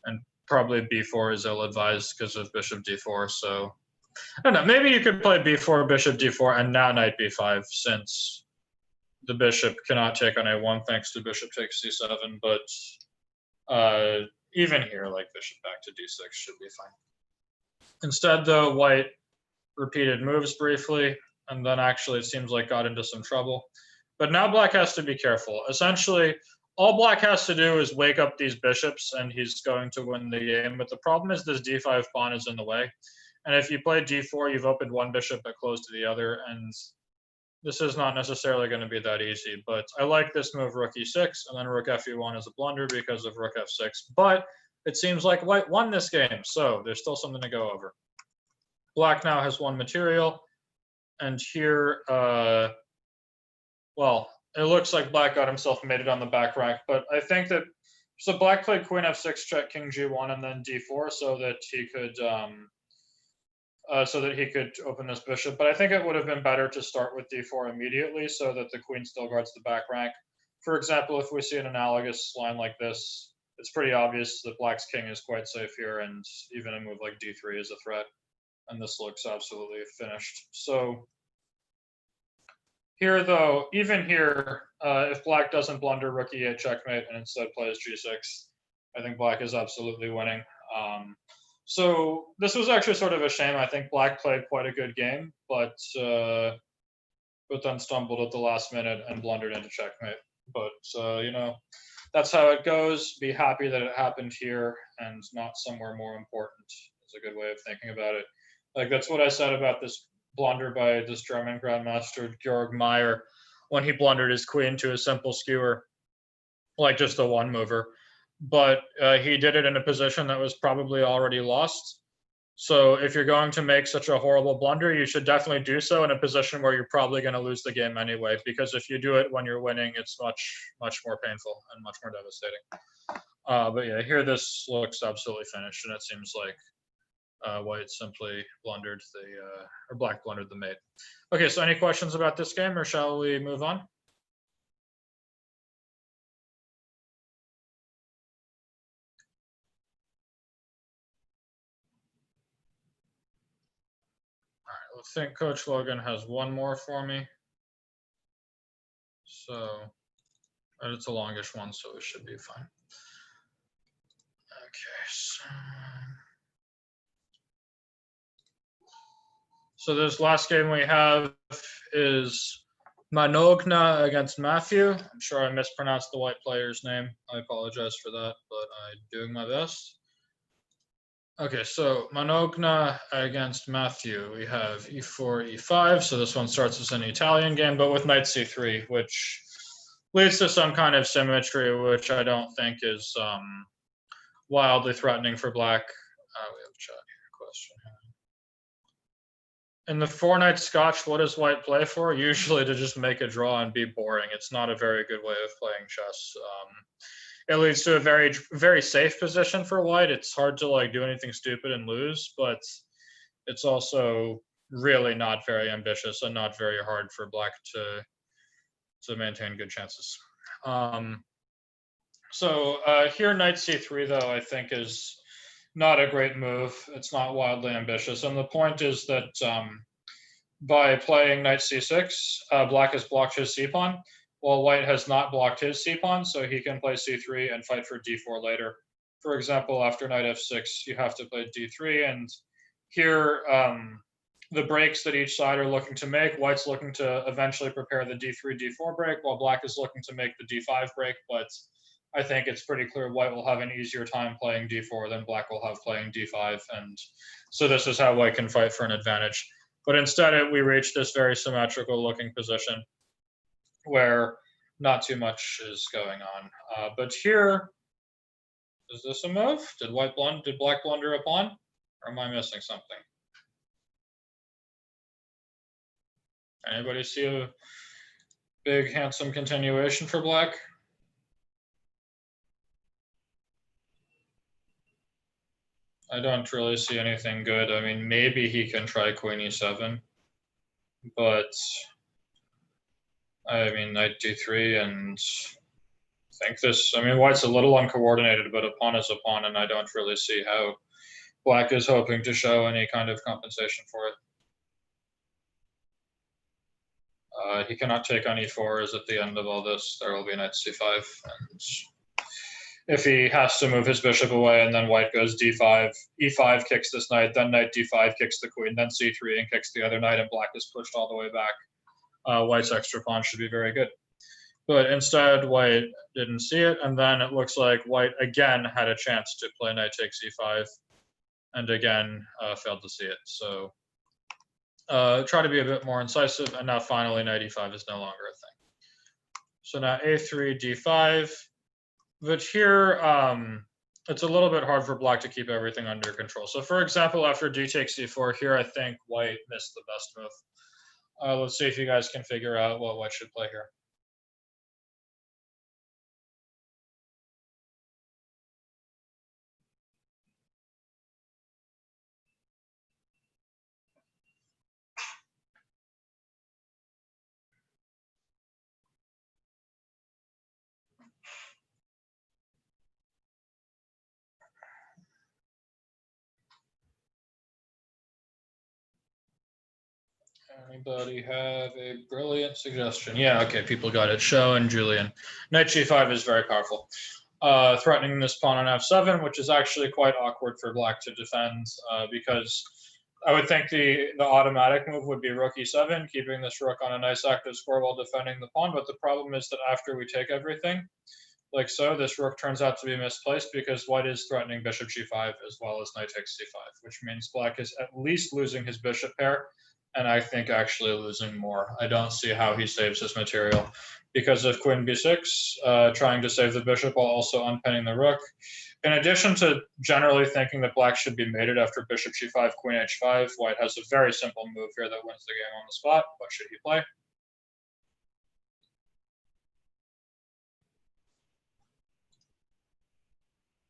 and probably b4 is ill-advised because of bishop d4, so I don't know, maybe you could play b4, bishop d4, and now knight b5, since the bishop cannot take on a1 thanks to bishop takes c7, but even here, like bishop back to d6 should be fine. Instead, though, white repeated moves briefly, and then actually it seems like got into some trouble. But now black has to be careful. Essentially, all black has to do is wake up these bishops, and he's going to win the game. But the problem is this d5 pawn is in the way. And if you play d4, you've opened one bishop but closed to the other, and this is not necessarily going to be that easy. But I like this move, rook e6, and then rook fe1 is a blunder because of rook f6. But it seems like white won this game, so there's still something to go over. Black now has one material, and here, well, it looks like black got himself mated on the back rank, but I think that, so black played queen f6, check king g1, and then d4 so that he could open this bishop. But I think it would have been better to start with d4 immediately so that the queen still guards the back rank. For example, if we see an analogous line like this, it's pretty obvious that black's king is quite safe here, and even a move like d3 is a threat. And this looks absolutely finished. So here, though, even here, if black doesn't blunder rook e8 checkmate and instead plays g6, I think black is absolutely winning. So this was actually sort of a shame. I think black played quite a good game, but then stumbled at the last minute and blundered into checkmate. But you know, that's how it goes. Be happy that it happened here and not somewhere more important. Is a good way of thinking about it. Like, that's what I said about this blunder by this German grandmaster Georg Meyer when he blundered his queen to a simple skewer, like just a one mover. but he did it in a position that was probably already lost. So if you're going to make such a horrible blunder, you should definitely do so in a position where you're probably going to lose the game anyway, because if you do it when you're winning, it's much more painful and much more devastating. But yeah, here this looks absolutely finished, and it seems like white simply blundered or black blundered the mate. Okay, so any questions about this game, or shall we move on? All right, I think Coach Logan has one more for me. So, and it's a longish one, so it should be fine. Okay, so this last game we have is Manogna against Matthew. I'm sure I mispronounced the white player's name. I apologize for that, but I'm doing my best. Okay, so Manogna against Matthew. We have e4, e5. So this one starts as an Italian game, but with knight c3, which leads to some kind of symmetry, which I don't think is wildly threatening for black. We have a chat here, question here. In the 4-knight Scotch, what does white play for? Usually to just make a draw and be boring. It's not a very good way of playing chess. It leads to a very safe position for white. It's hard to like do anything stupid and lose, but it's also really not very ambitious and not very hard for black to maintain good chances. So here knight c3 though I think is not a great move. It's not wildly ambitious, and the point is that by playing knight c6, black has blocked his c-pawn, while white has not blocked his c-pawn, so he can play c3 and fight for d4 later. For example, after knight f6, you have to play d3, and here the breaks that each side are looking to make, white's looking to eventually prepare the d3, d4 break, while black is looking to make the d5 break, but I think it's pretty clear white will have an easier time playing d4 than black will have playing d5, and so this is how white can fight for an advantage. But instead, we reach this very symmetrical looking position where not too much is going on. But here, is this a move? Did black blunder a pawn? Or am I missing something? Anybody see a big, handsome continuation for black? I don't really see anything good. I mean, maybe he can try queen e7, but I mean, knight d3, and I think this, I mean, white's a little uncoordinated, but a pawn is a pawn, and I don't really see how black is hoping to show any kind of compensation for it. He cannot take on e4, as at the end of all this, there will be knight c5, and if he has to move his bishop away and then white goes d5, e5 kicks this knight, then knight d5 kicks the queen, then c3 and kicks the other knight, and black is pushed all the way back. White's extra pawn should be very good. But instead, white didn't see it, and then it looks like white again had a chance to play knight takes e5, and again failed to see it. So try to be a bit more incisive, and now finally knight e5 is no longer a thing. So now a3, d5. But here, it's a little bit hard for black to keep everything under control. So for example, after d takes c4, here I think white missed the best move. Let's see if you guys can figure out what white should play here. Anybody have a brilliant suggestion? Yeah, okay, people got it. Show and Julian. Knight g5 is very powerful. Threatening this pawn on f7, which is actually quite awkward for black to defend, because I would think the automatic move would be rook e7, keeping this rook on a nice active square while defending the pawn. But the problem is that after we take everything, like so, this rook turns out to be misplaced because white is threatening bishop g5 as well as knight takes c5, which means black is at least losing his bishop pair and I think actually losing more. I don't see how he saves his material, because of queen b6, trying to save the bishop while also unpinning the rook. In addition to generally thinking that black should be mated after bishop g5, queen h5, white has a very simple move here that wins the game on the spot. What should he play?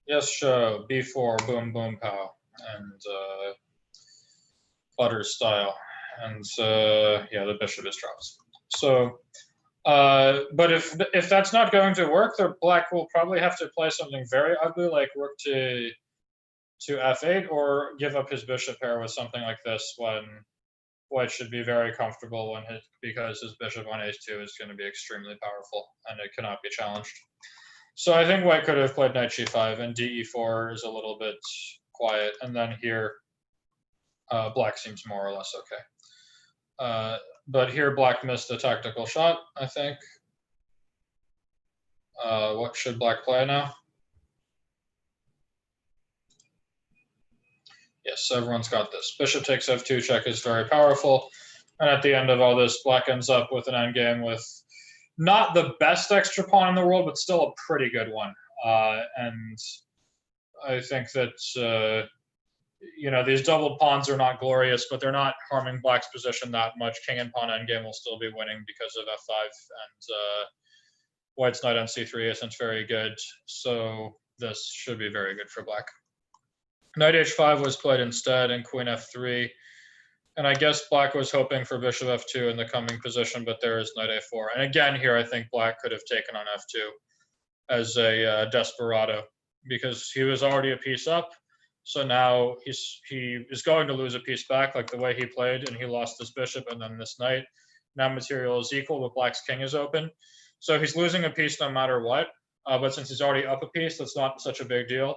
Yes, show, b4, boom, boom, pow, and butter style. And yeah, the bishop is dropped. So, but if that's not going to work, the black will probably have to play something very ugly like rook to f8, or give up his bishop pair with something like this, when white should be very comfortable because his bishop on h2 is going to be extremely powerful and it cannot be challenged. So I think white could have played knight g5, and de4 is a little bit quiet, and then here black seems more or less okay. But here black missed a tactical shot, I think. What should black play now? Yes, everyone's got this. Bishop takes f2 check is very powerful, and at the end of all this, black ends up with an endgame with not the best extra pawn in the world, but still a pretty good one. And I think that these doubled pawns are not glorious, but they're not harming black's position that much. King and pawn endgame will still be winning because of f5, and white's knight on c3 isn't very good, so this should be very good for black. Knight h5 was played instead, and queen f3. And I guess black was hoping for bishop f2 in the coming position, but there is knight a4. And again, here I think black could have taken on f2 as a desperado, because he was already a piece up. So now he is going to lose a piece back, like the way he played, and he lost this bishop and then this knight. Now material is equal, but black's king is open. So he's losing a piece no matter what. But since he's already up a piece, that's not such a big deal.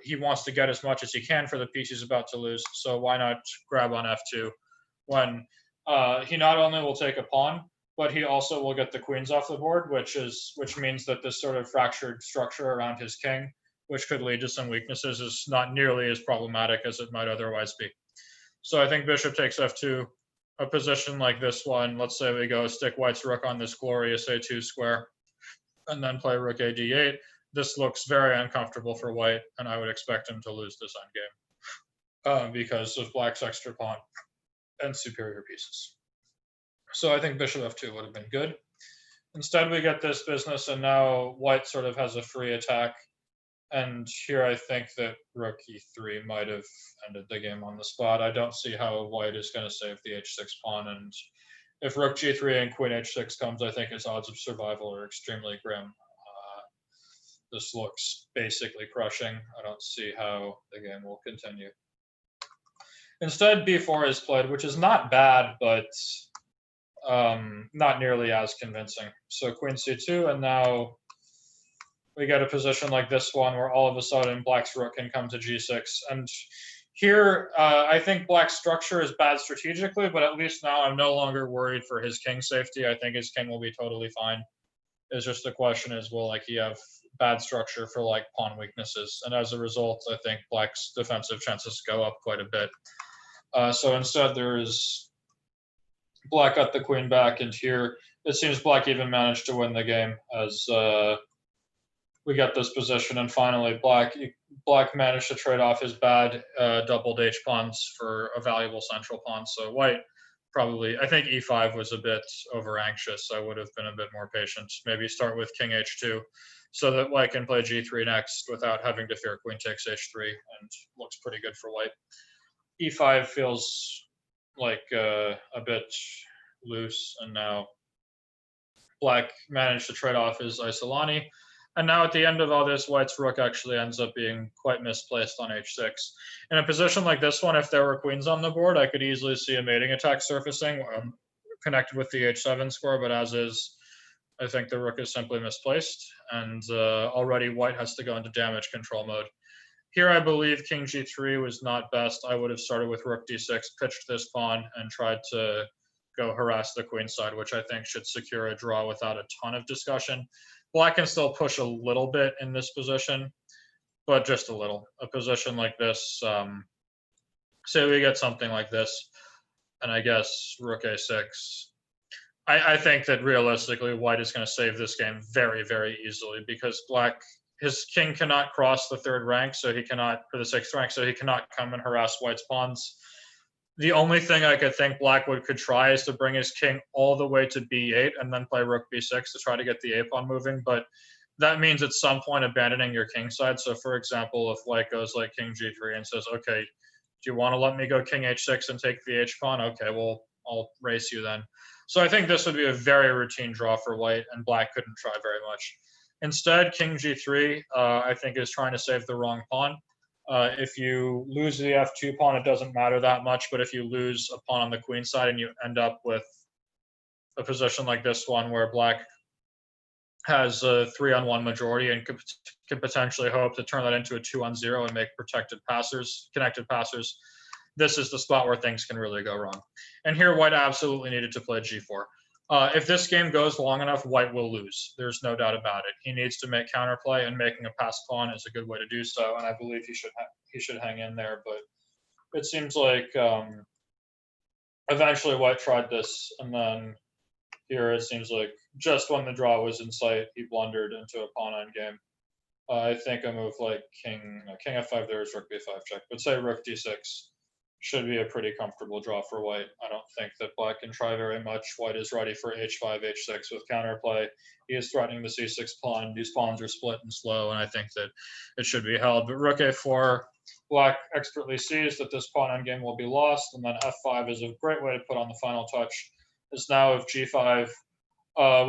He wants to get as much as he can for the piece he's about to lose. So why not grab on f2 when he not only will take a pawn, but he also will get the queens off the board, which means that this sort of fractured structure around his king, which could lead to some weaknesses, is not nearly as problematic as it might otherwise be. So I think bishop takes f2, a position like this one. Let's say we go stick white's rook on this glorious a2 square, and then play rook a d8. This looks very uncomfortable for white, and I would expect him to lose this endgame because of black's extra pawn and superior pieces. So I think bishop f2 would have been good. Instead, we get this business, and now white sort of has a free attack. And here I think that rook e3 might have ended the game on the spot. I don't see how white is going to save the h6 pawn, and if rook g3 and queen h6 comes, I think his odds of survival are extremely grim. This looks basically crushing. I don't see how the game will continue. Instead, b4 is played, which is not bad, but not nearly as convincing. So queen c2, and now we get a position like this one where all of a sudden black's rook can come to g6. And here, I think black's structure is bad strategically, but at least now I'm no longer worried for his king safety. I think his king will be totally fine. It's just the question is, will he have bad structure for pawn weaknesses? And as a result, I think black's defensive chances go up quite a bit. So instead, there is black got the queen back, and here it seems black even managed to win the game as we get this position. And finally, black managed to trade off his bad doubled h pawns for a valuable central pawn. So white probably, I think e5 was a bit over anxious. I would have been a bit more patient. Maybe start with king h2 so that white can play g3 next without having to fear queen takes h3, and looks pretty good for white. e5 feels like a bit loose, and now black managed to trade off his Isolani. And now at the end of all this, white's rook actually ends up being quite misplaced on h6. In a position like this one, if there were queens on the board, I could easily see a mating attack surfacing connected with the h7 square, but as is, I think the rook is simply misplaced, and already white has to go into damage control mode. Here I believe king g3 was not best. I would have started with rook d6, pitched this pawn, and tried to go harass the queen side, which I think should secure a draw without a ton of discussion. Black can still push a little bit in this position, but just a little. A position like this, say we get something like this. and I guess rook a6. I think that realistically, white is going to save this game very, very easily because black, his king cannot cross the third rank, so he cannot, or the sixth rank, so he cannot come and harass white's pawns. The only thing I could think black could try is to bring his king all the way to b8 and then play rook b6 to try to get the a pawn moving, but that means at some point abandoning your king side. So for example, if white goes like king g3 and says, okay, do you want to let me go king h6 and take the h pawn? Okay, well, I'll race you then. So I think this would be a very routine draw for white, and black couldn't try very much. Instead, king g3, I think, is trying to save the wrong pawn. If you lose the f2 pawn, it doesn't matter that much, but if you lose a pawn on the queen side and you end up with a position like this one where black has a 3-on-1 majority and could potentially hope to turn that into a 2-on-0 and make connected passers, this is the spot where things can really go wrong. And here, white absolutely needed to play g4. If this game goes long enough, white will lose. There's no doubt about it. He needs to make counterplay, and making a pass pawn is a good way to do so. And I believe he should hang in there. But it seems like eventually white tried this, and then here it seems like just when the draw was in sight, he blundered into a pawn endgame. I think a move like king f5 there is rook b5 check, but say rook d6 should be a pretty comfortable draw for white. I don't think that black can try very much. White is ready for h5, h6 with counterplay. He is threatening the c6 pawn. These pawns are split and slow, and I think that it should be held. But rook a4, black expertly sees that this pawn endgame will be lost, and then f5 is a great way to put on the final touch. Is now if g5,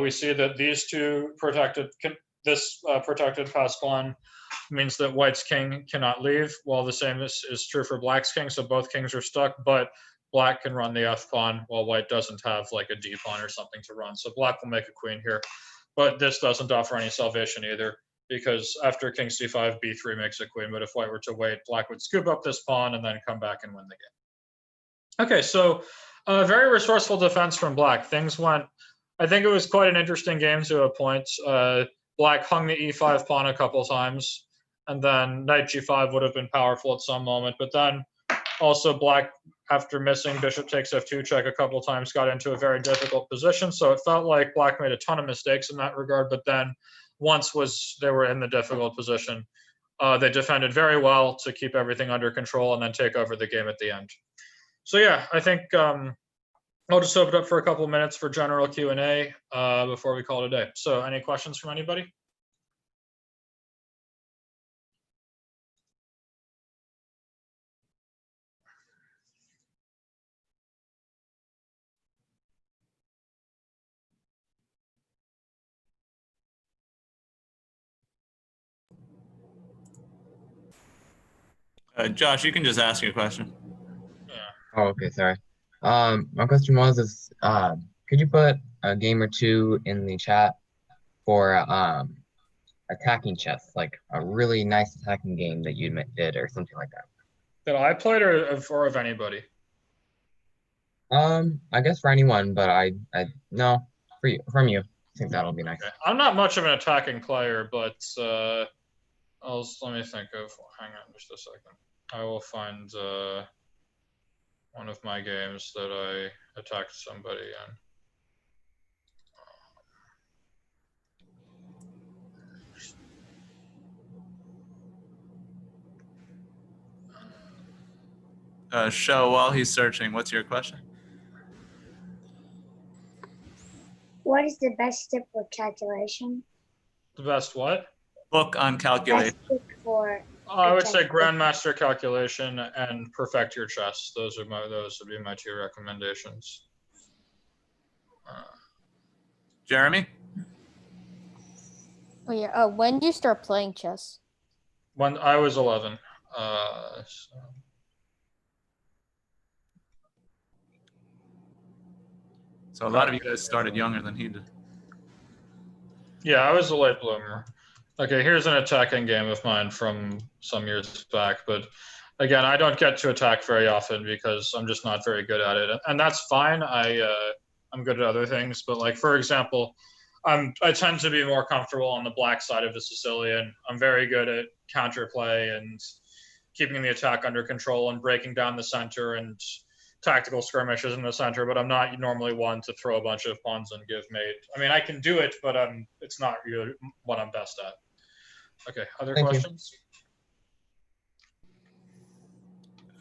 we see that these two protected pass pawn means that white's king cannot leave, while the same is true for black's king, so both kings are stuck, but black can run the f pawn while white doesn't have like a d pawn or something to run. So black will make a queen here, but this doesn't offer any salvation either, because after king c5, b3 makes a queen, but if white were to wait, black would scoop up this pawn and then come back and win the game. Okay, so very resourceful defense from black. Things went, I think it was quite an interesting game to a point. Black hung the e5 pawn a couple times, and then knight g5 would have been powerful at some moment. But then also black, after missing bishop takes f2 check a couple times, got into a very difficult position. So it felt like black made a ton of mistakes in that regard. But then once they were in the difficult position, they defended very well to keep everything under control and then take over the game at the end. So yeah, I think I'll just open up for a couple of minutes for general Q&A before we call it a day. So any questions from anybody?
Josh, you can just ask your question.
Oh, okay, sorry. My question was could you put a game or two in the chat for attacking chess, like a really nice attacking game that you did or something like that?
That I played or of anybody?
I guess for anyone, but I no, from you. I think that'll be nice.
Okay. I'm not much of an attacking player, but let me think of, hang on just a second. I will find one of my games that I attacked somebody in.
Show, while he's searching, what's your question?
What is the best tip for calculation?
The best what?
Book on calculation.
Best tip for
I would say Grandmaster Calculation and Perfect Your Chess. Those would be my two recommendations.
Jeremy?
Oh yeah. When did you start playing chess?
When I was 11.
So a lot of you guys started younger than he did.
Yeah, I was a late bloomer. Okay, here's an attacking game of mine from some years back, but again, I don't get to attack very often because I'm just not very good at it, and that's fine. I'm good at other things, but like for example, I tend to be more comfortable on the black side of the Sicilian. I'm very good at counterplay and keeping the attack under control and breaking down the center and tactical skirmishes in the center, but I'm not normally one to throw a bunch of pawns and give mate. I mean, I can do it, but it's not really what I'm best at. Okay, other
Thank you.
questions?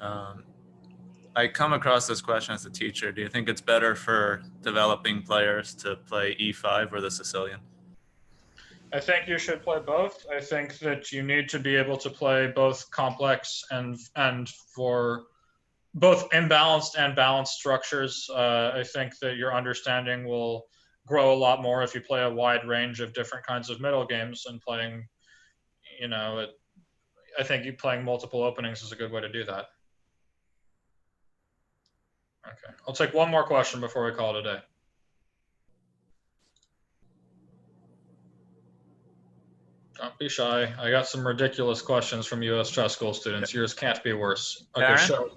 I come across this question as a teacher. Do you think it's better for developing players to play E5 or the Sicilian?
I think you should play both. I think that you need to be able to play both complex and for both imbalanced and balanced structures. I think that your understanding will grow a lot more if you play a wide range of different kinds of middle games and playing, I think you playing multiple openings is a good way to do that. Okay, I'll take one more question before we call it a day. Don't be shy. I got some ridiculous questions from US chess school students. Yours can't be worse. Okay,
Darren?
show.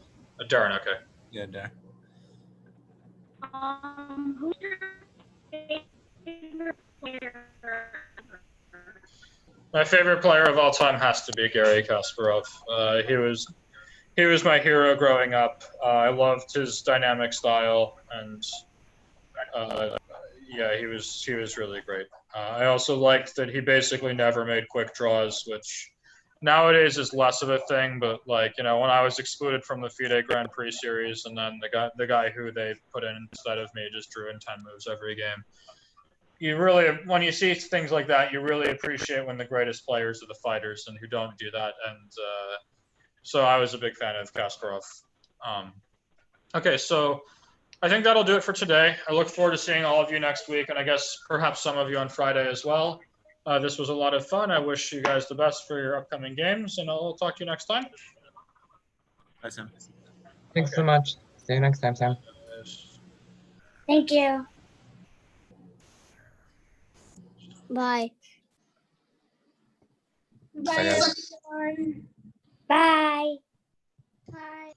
Darren, okay.
Yeah, Darren.
Who's your favorite player?
My favorite player of all time has to be Garry Kasparov. He was my hero growing up. I loved his dynamic style, and yeah, he was really great. I also liked that he basically never made quick draws, which nowadays is less of a thing. But like, when I was excluded from the FIDE Grand Prix series, and then the guy who they put in instead of me just drew in 10 moves every game. You really, when you see things like that, you really appreciate when the greatest players are the fighters and who don't do that. And so I was a big fan of Kasparov. Okay, so I think that'll do it for today. I look forward to seeing all of you next week, and I guess perhaps some of you on Friday as well. This was a lot of fun. I wish you guys the best for your upcoming games, and I'll talk to you next time.
Bye, Sam.
Thanks so much. See you next time, Sam.
Thank you.
Bye.
Bye,
guys.
everyone. Bye. Bye.